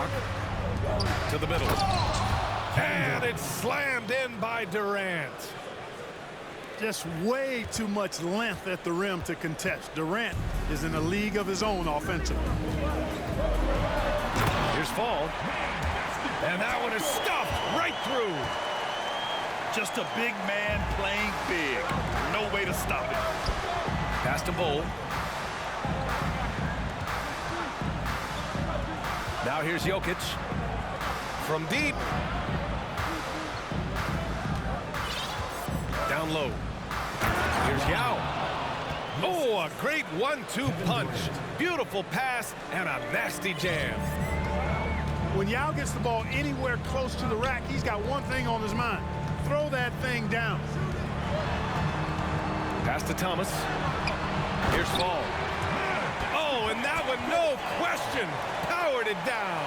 block. To the middle. And it's slammed in by Durant. Just way too much length at the rim to contest. Durant is in a league of his own offensively. Here's Fall. And that one is stuffed right through. Just a big man playing big. No way to stop it. Pass to Bol. Now here's Jokic. From deep. Down low. Here's Yao. Oh, a great 1-2 punch. Beautiful pass and a nasty jam. When Yao gets the ball anywhere close to the rack, he's got one thing on his mind. Throw that thing down. Pass to Thomas. Here's Fall. Oh, and that one, no question, powered it down.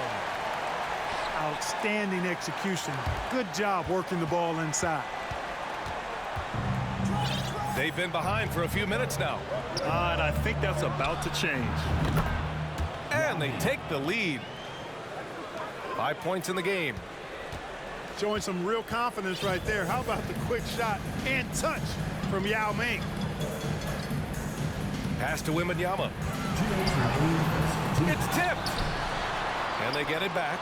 Outstanding execution. Good job working the ball inside. They've been behind for a few minutes now. And I think that's about to change. And they take the lead. 5 points in the game. Showing some real confidence right there. How about the quick shot and touch from Yao Ming? Pass to Wembanyama. It's tipped. And they get it back.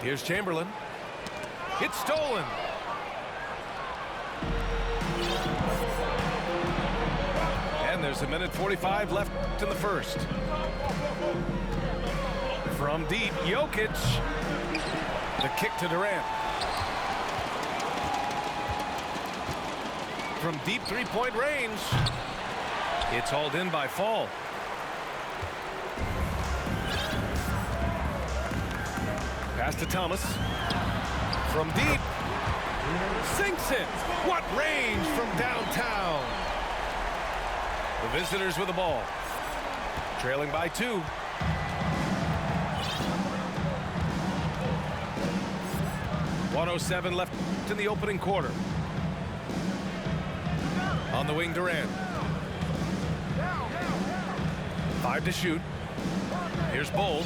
Here's Chamberlain. It's stolen. And there's 1:45 left in the first. From deep, Jokic. The kick to Durant. From deep three-point range. It's hauled in by Fall. Pass to Thomas. From deep. Sinks it. What range from downtown. The visitors with the ball. Trailing by 2. .107 left in the opening quarter. On the wing, Durant. 5 to shoot. Here's Bol.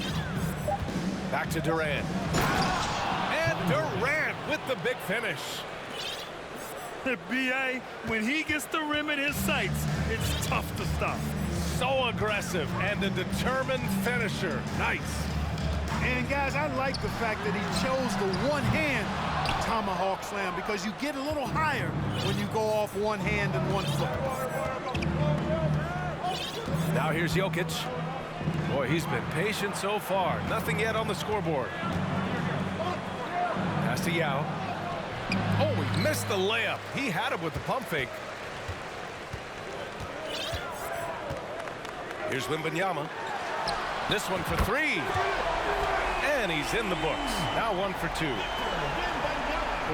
Back to Durant. And Durant with the big finish. B.A., when he gets the rim in his sights, it's tough to stop. So aggressive and a determined finisher. Nice. And guys, I like the fact that he chose the one-hand tomahawk slam because you get a little higher when you go off one hand and one foot. Now here's Jokic. Boy, he's been patient so far. Nothing yet on the scoreboard. Pass to Yao. Oh, he missed the layup. He had him with the pump fake. Here's Wembanyama. This one for 3. And he's in the books. Now 1 for 2.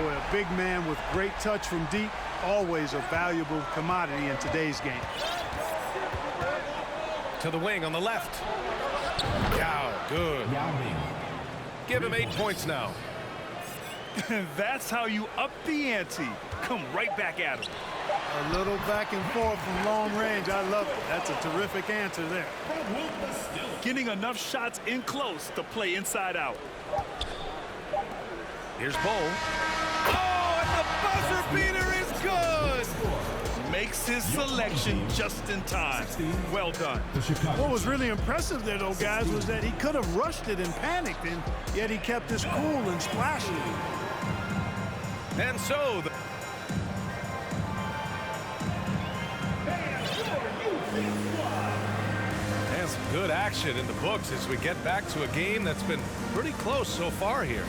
Boy, a big man with great touch from deep. Always a valuable commodity in today's game. To the wing on the left. Yao, good. Give him 8 points now. That's how you up the ante. Come right back at him. A little back and forth from long range. I love it. That's a terrific answer there. Getting enough shots in close to play inside out. Here's Bol. Oh, and the buzzer beater is good. Makes his selection just in time. Well done. What was really impressive there, though, guys, was that he could have rushed it and panicked, and yet he kept his cool and splashed it. And so and some good action in the books as we get back to a game that's been pretty close so far here.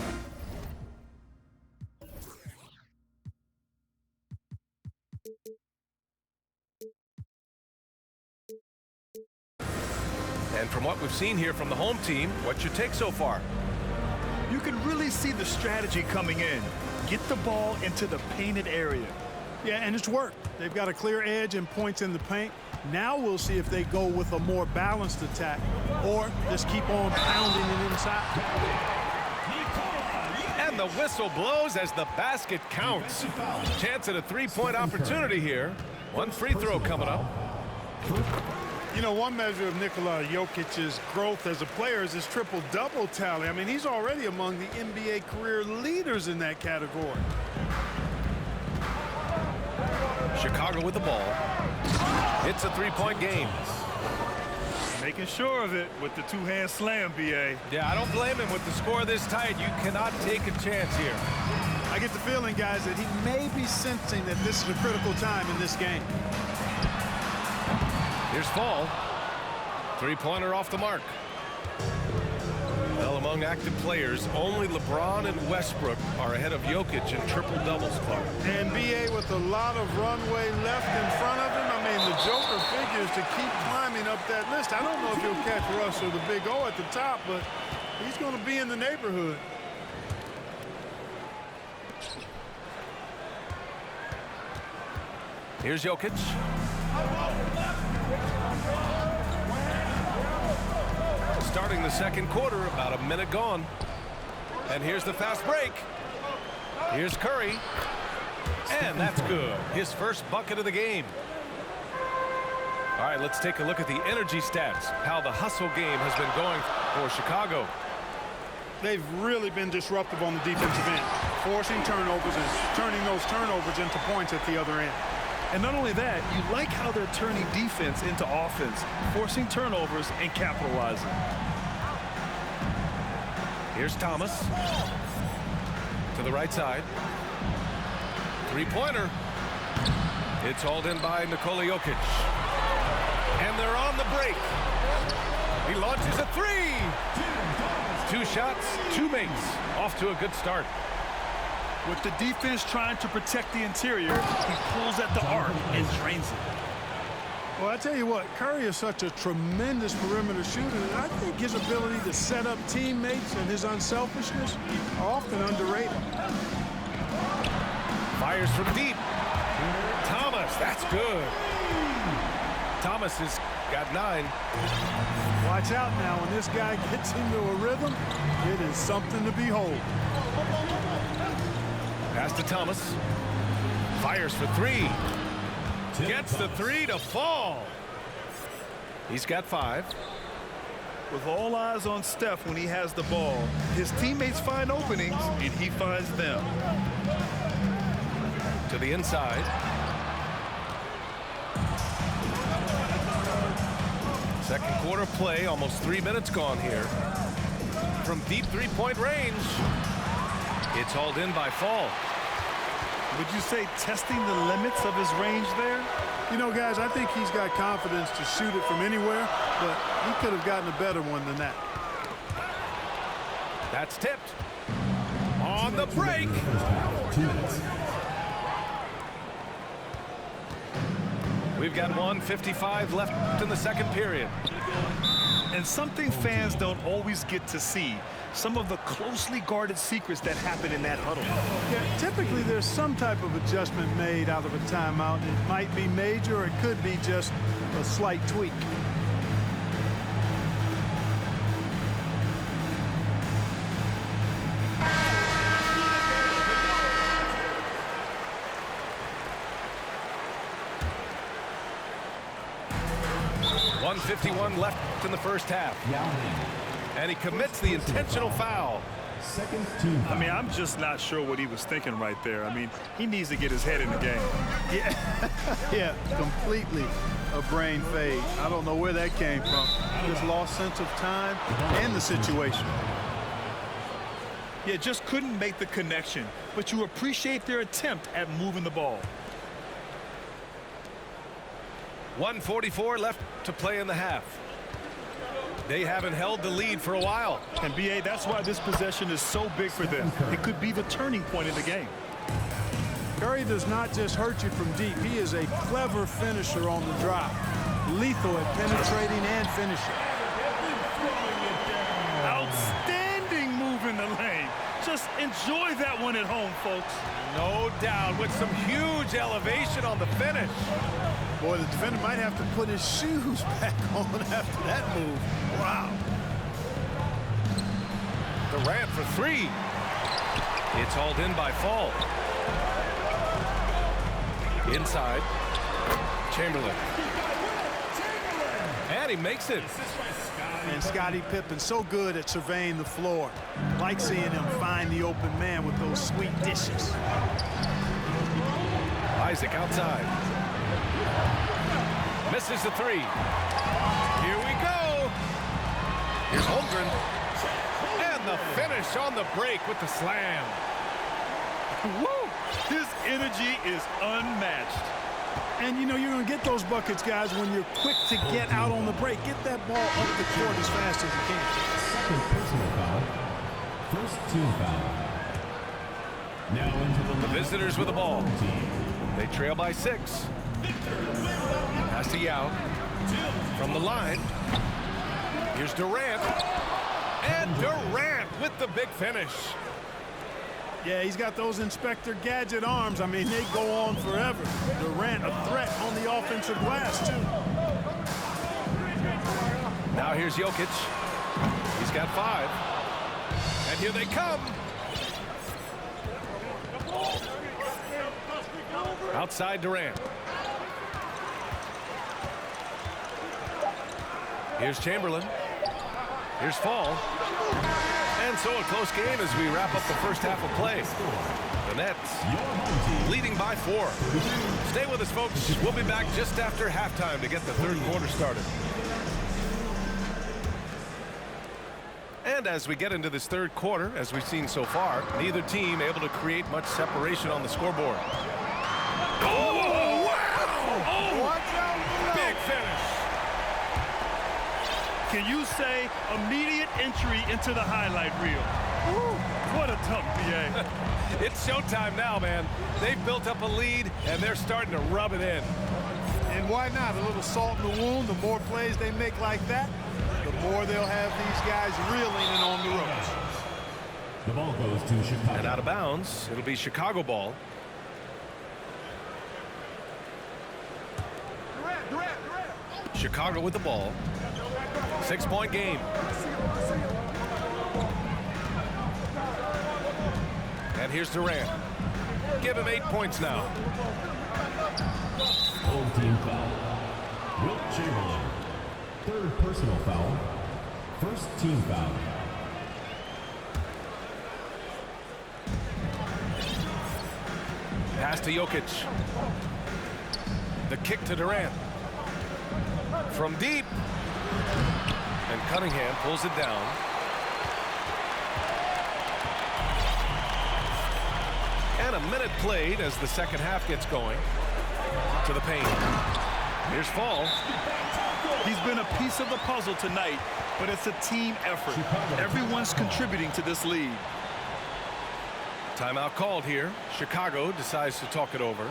And from what we've seen here from the home team, what's your take so far? You can really see the strategy coming in. Get the ball into the painted area. Yeah, and it's worked. They've got a clear edge and points in the paint. Now we'll see if they go with a more balanced attack or just keep on pounding it inside. And the whistle blows as the basket counts. Chance at a three-point opportunity here. One free throw coming up. You know, one measure of Nikola Jokic's growth as a player is his triple-double tally. I mean, he's already among the NBA career leaders in that category. Chicago with the ball. It's a three-point game. Making sure of it with the two-hand slam, B.A. Yeah, I don't blame him with the score this tight. You cannot take a chance here. I get the feeling, guys, that he may be sensing that this is a critical time in this game. Here's Fall. Three-pointer off the mark. Well, among active players, only LeBron and Westbrook are ahead of Jokic in triple-doubles club. And B.A. with a lot of runway left in front of him. I mean, the Joker figures to keep climbing up that list. I don't know if he'll catch Russ or the Big O at the top, but he's going to be in the neighborhood. Here's Jokic. Starting the second quarter, about a minute gone. And here's the fast break. Here's Curry. And that's good. His first bucket of the game. All right, let's take a look at the energy stats, how the hustle game has been going for Chicago. They've really been disruptive on the defensive end, forcing turnovers and turning those turnovers into points at the other end. And not only that, you like how they're turning defense into offense, forcing turnovers and capitalizing. Here's Thomas. To the right side. Three-pointer. It's hauled in by Nikola Jokic. And they're on the break. He launches a three. Two shots, two makes. Off to a good start. With the defense trying to protect the interior, he pulls at the arc and drains it. Well, I tell you what, Curry is such a tremendous perimeter shooter, and I think his ability to set up teammates and his unselfishness are often underrated. Fires from deep. Thomas, that's good. Thomas has got 9. Watch out now, when this guy gets into a rhythm, it is something to behold. Pass to Thomas. Fires for 3. Gets the 3 to fall. He's got 5. With all eyes on Steph when he has the ball, his teammates find openings and he finds them. To the inside. Second quarter play, almost 3 minutes gone here. From deep three-point range. It's hauled in by Fall. Would you say testing the limits of his range there? You know, guys, I think he's got confidence to shoot it from anywhere, but he could have gotten a better one than that. That's tipped. On the break. We've got 1:55 left in the second period. And something fans don't always get to see, some of the closely guarded secrets that happen in that huddle. Yeah, typically there's some type of adjustment made out of a timeout. It might be major, or it could be just a slight tweak. .51 left in the first half. And he commits the intentional foul. I mean, I'm just not sure what he was thinking right there. I mean, he needs to get his head in the game. Yeah, completely a brain fade. I don't know where that came from. Just lost sense of time and the situation. Yeah, just couldn't make the connection, but you appreciate their attempt at moving the ball. 1:44 left to play in the half. They haven't held the lead for a while. And B.A., that's why this possession is so big for them. It could be the turning point in the game. Curry does not just hurt you from deep. He is a clever finisher on the drive. Lethal at penetrating and finishing. Outstanding move in the lane. Just enjoy that one at home, folks. No doubt, with some huge elevation on the finish. Boy, the defender might have to put his shoes back on after that move. Wow. Durant for 3. It's hauled in by Fall. Inside. Chamberlain. And he makes it. And Scottie Pippen so good at surveying the floor. Like seeing him find the open man with those sweet dishes. Isaac outside. Misses the three. Here we go. Here's Holmgren. And the finish on the break with the slam. Woo! His energy is unmatched. And, you know, you're going to get those buckets, guys, when you're quick to get out on the break. Get that ball up the court as fast as you can. Second personal foul. First team foul. Now into the The visitors with the ball. They trail by 6. Pass to Yao. From the line. Here's Durant. And Durant with the big finish. Yeah, he's got those Inspector Gadget arms. I mean, they go on forever. Durant, a threat on the offensive glass, too. Now here's Jokic. He's got 5. And here they come. Outside Durant. Here's Chamberlain. Here's Fall. And so a close game as we wrap up the first half of play. The Nets leading by 4. Stay with us, folks. We'll be back just after halftime to get the third quarter started. And as we get into this third quarter, as we've seen so far, neither team able to create much separation on the scoreboard. Oh, wow! Oh, big finish. Can you say immediate entry into the highlight reel? Woo, what a tough PA. It's showtime now, man. They've built up a lead, and they're starting to rub it in. And why not? A little salt in the wound. The more plays they make like that, the more they'll have these guys reeling and on the ropes. The ball goes to Chicago. And out of bounds, it'll be Chicago ball. Chicago with the ball. 6-point game. And here's Durant. Give him 8 points now. Home team foul. Wilt Chamberlain. Third personal foul. First team foul. Pass to Jokic. The kick to Durant. From deep. And Cunningham pulls it down. And a minute played as the second half gets going. To the paint. Here's Fall. He's been a piece of the puzzle tonight, but it's a team effort. Everyone's contributing to this lead. Timeout called here. Chicago decides to talk it over.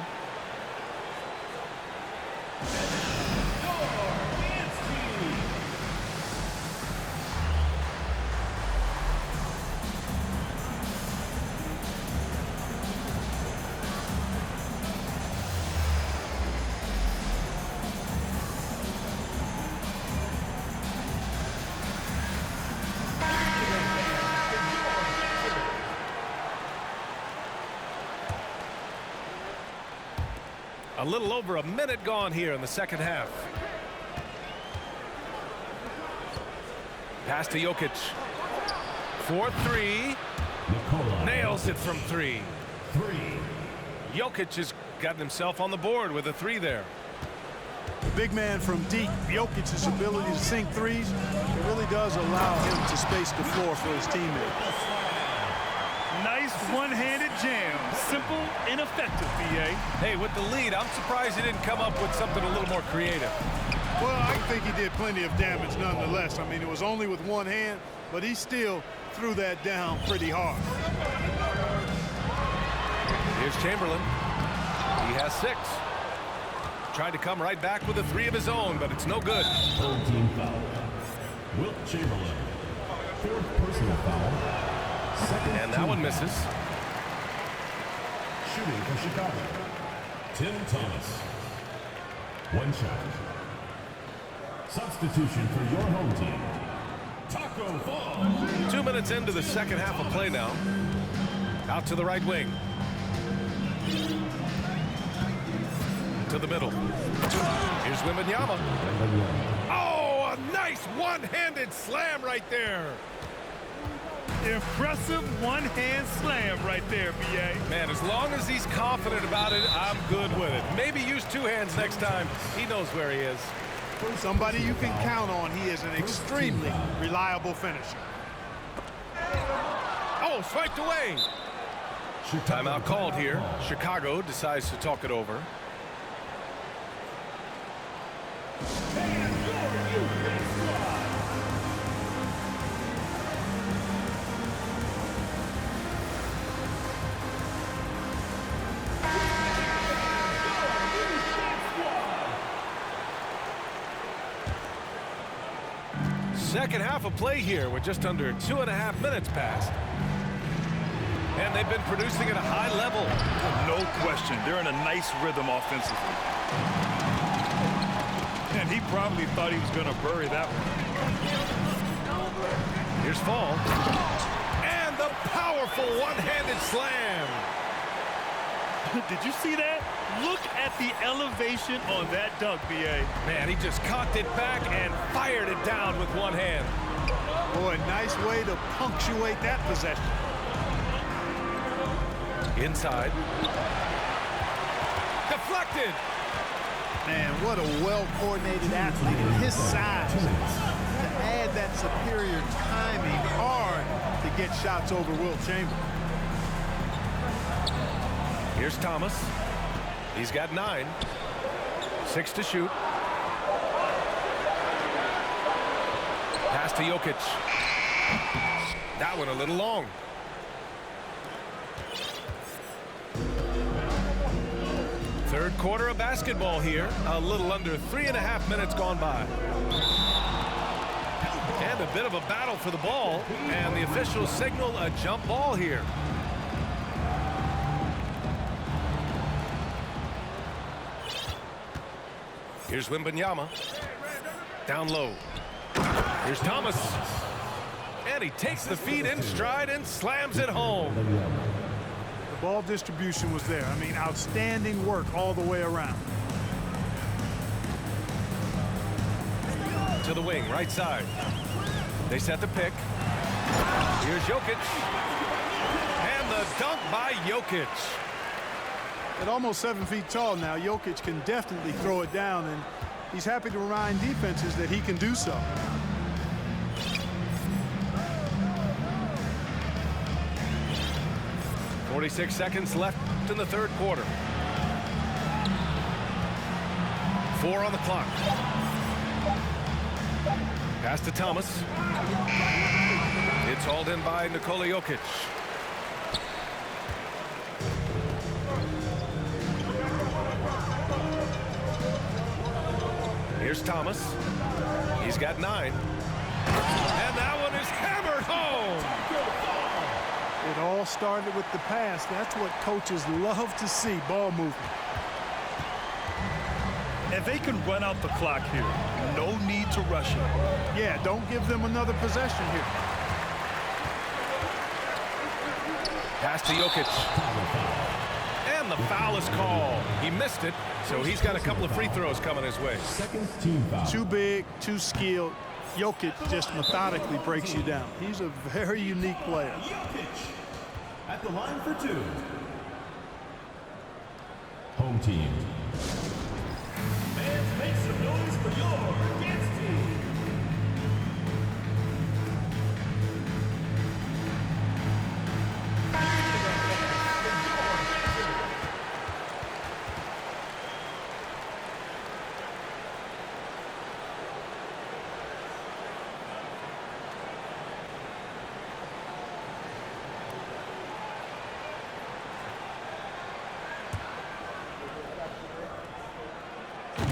A little over a minute gone here in the second half. Pass to Jokic. 4-3. Nails it from 3. Jokic has gotten himself on the board with a 3 there. The big man from deep, Jokic's ability to sink threes, it really does allow him to space the floor for his teammates. Nice one-handed jam. Simple and effective, BA. Hey, with the lead, I'm surprised he didn't come up with something a little more creative. Well, I think he did plenty of damage nonetheless. I mean, it was only with one hand, but he still threw that down pretty hard. Here's Chamberlain. He has 6. Tried to come right back with a 3 of his own, but it's no good. Home team foul. Wilt Chamberlain. Fourth personal foul. Second And that one misses. Shooting for Chicago. Tim Thomas. One shot. Substitution for your home team. Taco Fall. 2 minutes into the second half of play now. Out to the right wing. To the middle. Here's Wembanyama. Oh, a Nice one-handed slam right there. Impressive one-hand slam right there, B.A. Man, as long as he's confident about it, I'm good with it. Maybe use two hands next time. He knows where he is. Somebody you can count on. He is an extremely reliable finisher. Oh, swiped away. Timeout called here. Chicago decides to talk it over. Second half of play here with just under 2.5 minutes passed. And they've been producing at a high level. No question. They're in a nice rhythm offensively. And he probably thought he was going to bury that one. Here's Fall. And the powerful one-handed slam. Did you see that? Look at the elevation on that dunk, B.A. Man, he just cocked it back and fired it down with one hand. Boy, nice way to punctuate that possession. Inside. Deflected. Man, what a well-coordinated athlete at his size. To add that superior timing, hard to get shots over Wilt Chamberlain. Here's Thomas. He's got 9. 6 to shoot. Pass to Jokic. That one a little long. Third quarter of basketball here. A little under 3.5 minutes gone by. And a bit of a battle for the ball. And the officials signal a jump ball here. Here's Wembanyama. Down low. Here's Thomas. And he takes the feed in stride and slams it home. The ball distribution was there. I mean, outstanding work all the way around. To the wing, right side. They set the pick. Here's Jokic. And the dunk by Jokic. At almost 7 feet tall now, Jokic can definitely throw it down, and he's happy to remind defenses that he can do so. .46 seconds left in the third quarter. 4 on the clock. Pass to Thomas. It's hauled in by Nikola Jokic. Here's Thomas. He's got 9. And that one is hammered home. It all started with the pass. That's what coaches love to see, ball movement. And they can run out the clock here. No need to rush it. Yeah, don't give them another possession here. Pass to Jokic. And the foul is called. He missed it, so he's got a couple of free throws coming his way. Second team foul. Too big, too skilled. Jokic just methodically breaks you down. He's a very unique player. Jokic at the line for 2. Home team. Fans, make some noise for your against team.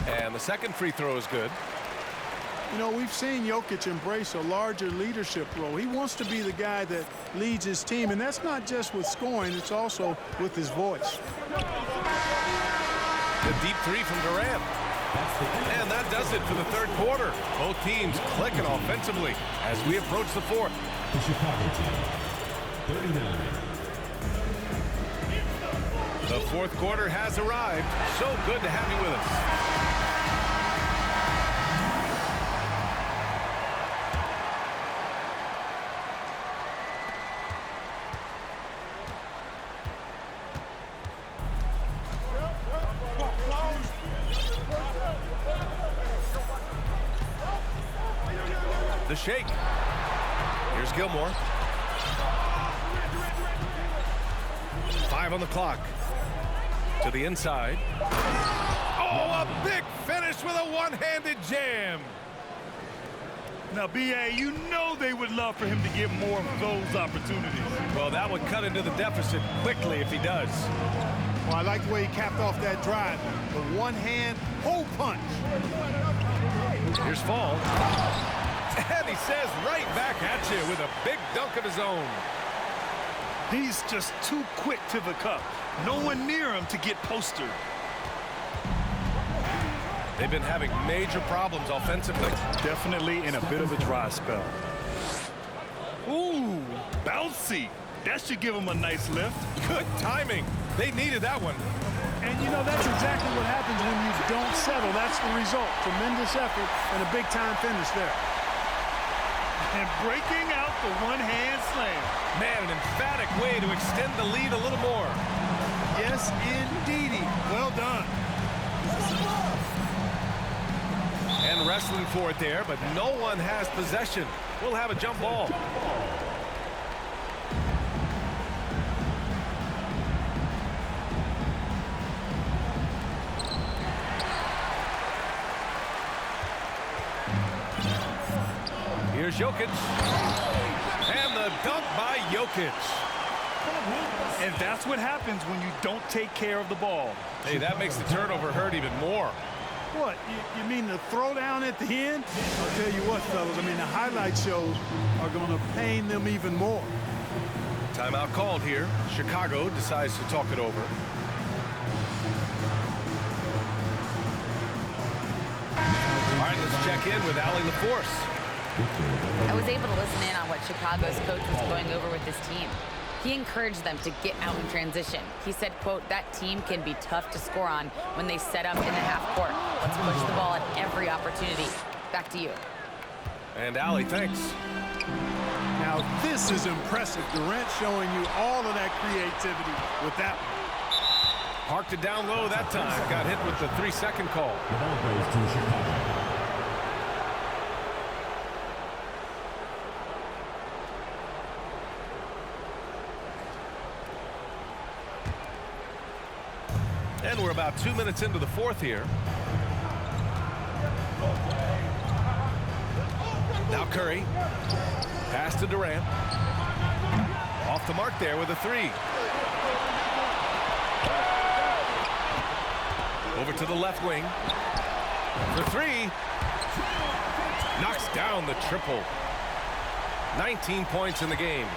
And the second free throw is good. You know, we've seen Jokic embrace a larger leadership role. He wants to be the guy that leads his team, and that's not just with scoring, it's also with his voice. The deep 3 from Durant. And that does it for the third quarter. Both teams clicking offensively as we approach the fourth. The Chicago team, 39. The fourth quarter has arrived. So good to have you with us. the shake. Here's Gilmore. 5 on the clock. To the inside. Oh, a big finish with a one-handed jam. Now, B.A., you know they would love for him to get more of those opportunities. Well, that would cut into the deficit quickly if he does. Well, I like the way he capped off that drive. The one-hand hole punch. Here's Fall. And he says right back at you with a big dunk of his own. He's just too quick to the cup. No one near him to get postered. They've been having major problems offensively. Definitely in a bit of a dry spell. Ooh, bouncy. That should give him a nice lift. Good timing. They needed that one. And, you know, that's exactly what happens when you don't settle. That's the result. Tremendous effort and a big-time finish there. And breaking out the one-hand slam. Man, an emphatic way to extend the lead a little more. Yes, indeedy. Well done. And wrestling for it there, but no one has possession. We'll have a jump ball. Here's Jokic. And the dunk by Jokic. And that's what happens when you don't take care of the ball. Hey, that makes the turnover hurt even more. What, you mean the throwdown at the end? I'll tell you what, fellas, I mean, the highlight shows are going to pain them even more. Timeout called here. Chicago decides to talk it over. All right, let's check in with Allie LaForce. I was able to listen in on what Chicago's coach was going over with his team. He encouraged them to get out in transition. He said, quote, that team can be tough to score on when they set up in the half court. Let's push the ball at every opportunity. Back to you. And Allie, thanks. Now, this is impressive. Durant showing you all of that creativity with that one. Parked it down low that time. Got hit with the 3-second call. The ball goes to Chicago. And we're about 2 minutes into the fourth here. Now Curry. Pass to Durant. Off the mark there with a 3. Over to the left wing. For 3. Knocks down the triple. 19 points in the game.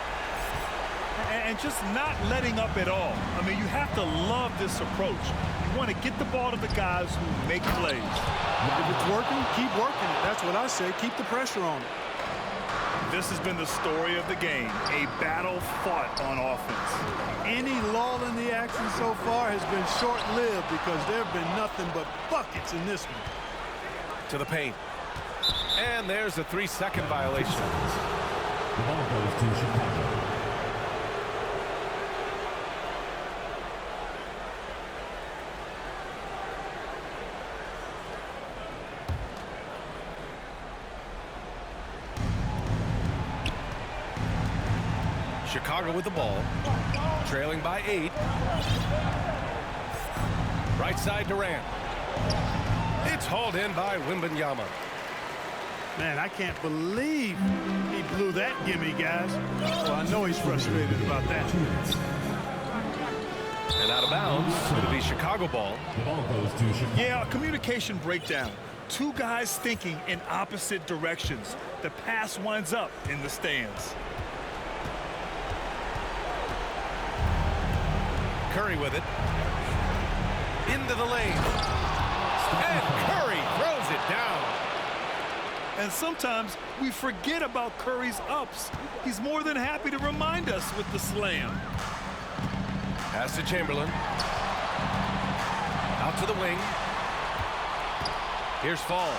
And just not letting up at all. I mean, you have to love this approach. You want to get the ball to the guys who make plays. If it's working, keep working it. That's what I say. Keep the pressure on it. This has been the story of the game, a battle fought on offense. Any lull in the action so far has been short-lived because there have been nothing but buckets in this one. To the paint. And there's a 3-second violation. The ball goes to Chicago. Chicago with the ball, trailing by 8. Right side Durant. It's hauled in by Wembanyama. Man, I can't believe he blew that gimme, guys. Well, I know he's frustrated about that. And out of bounds, it'll be Chicago ball. The ball goes to Chicago. Yeah, a communication breakdown. Two guys thinking in opposite directions. The pass winds up in the stands. Curry with it. Into the lane. And Curry throws it down. And sometimes we forget about Curry's ups. He's more than happy to remind us with the slam. Pass to Chamberlain. Out to the wing. Here's Fall.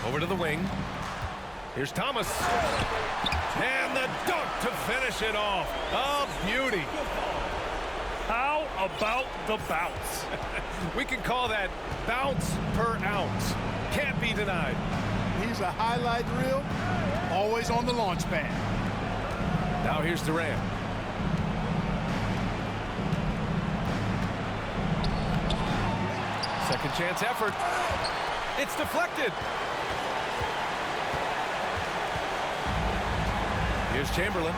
Over to the wing. Here's Thomas. And the dunk to finish it off. A beauty. How about the bounce? We can call that bounce per ounce. Can't be denied. He's a highlight reel, always on the launch pad. Now here's Durant. Second chance effort. It's deflected. Here's Chamberlain.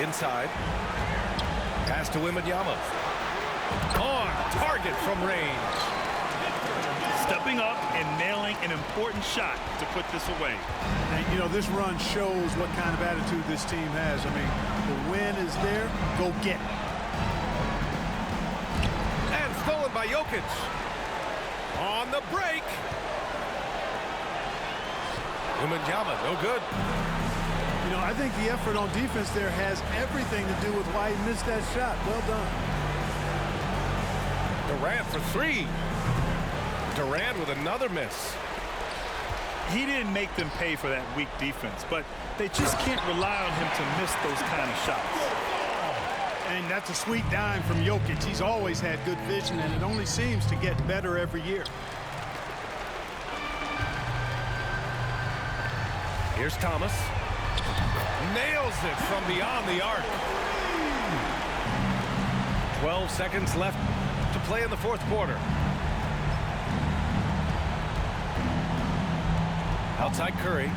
Inside. Pass to Wembanyama. On target from range. Stepping up and nailing an important shot to put this away. And, you know, this run shows what kind of attitude this team has. I mean, the win is there. Go get it. And stolen by Jokic. On the break. Wembanyama, no good. You know, I think the effort on defense there has everything to do with why he missed that shot. Well done. Durant for three. Durant with another miss. He didn't make them pay for that weak defense, but they just can't rely on him to miss those kind of shots. And that's a sweet dime from Jokic. He's always had good vision, and it only seems to get better every year. Here's Thomas. Nails it from beyond the arc. 12 seconds left to play in the fourth quarter. Outside Curry.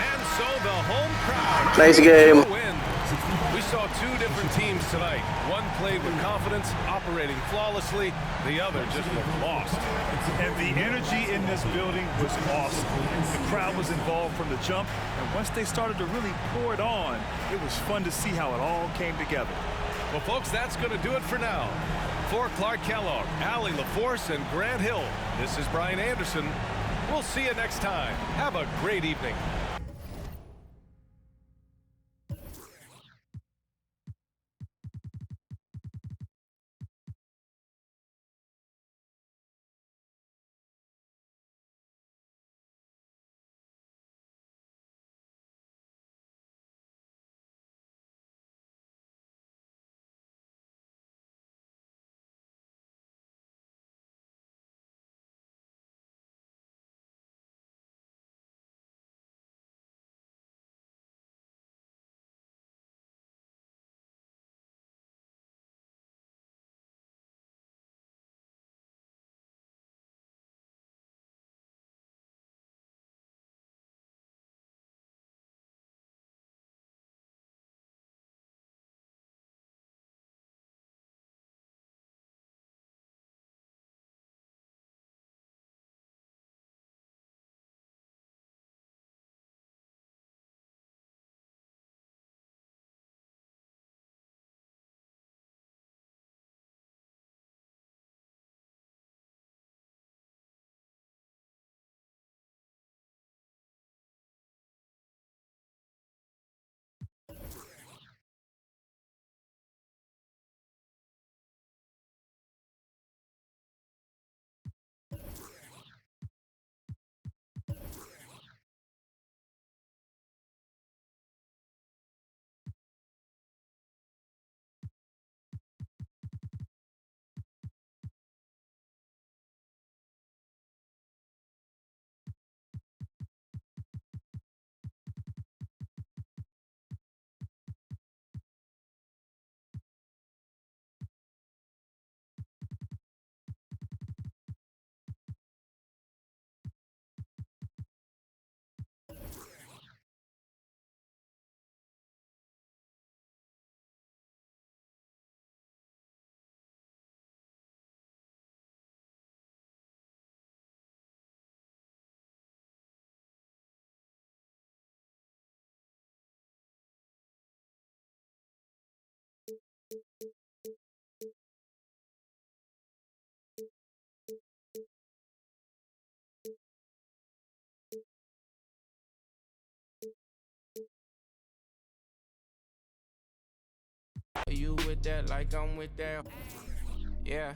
And so the home crowd. Nice game. Win. We saw two different teams tonight. One played with confidence, operating flawlessly. The other just looked lost. And the energy in this building was awesome. The crowd was involved from the jump, and once they started to really pour it on, it was fun to see how it all came together. Well, folks, that's going to do it for now. For Clark Kellogg, Allie LaForce, and Grant Hill, this is Brian Anderson. We'll see you next time. Have a great evening. You with that like I'm with that? Yeah.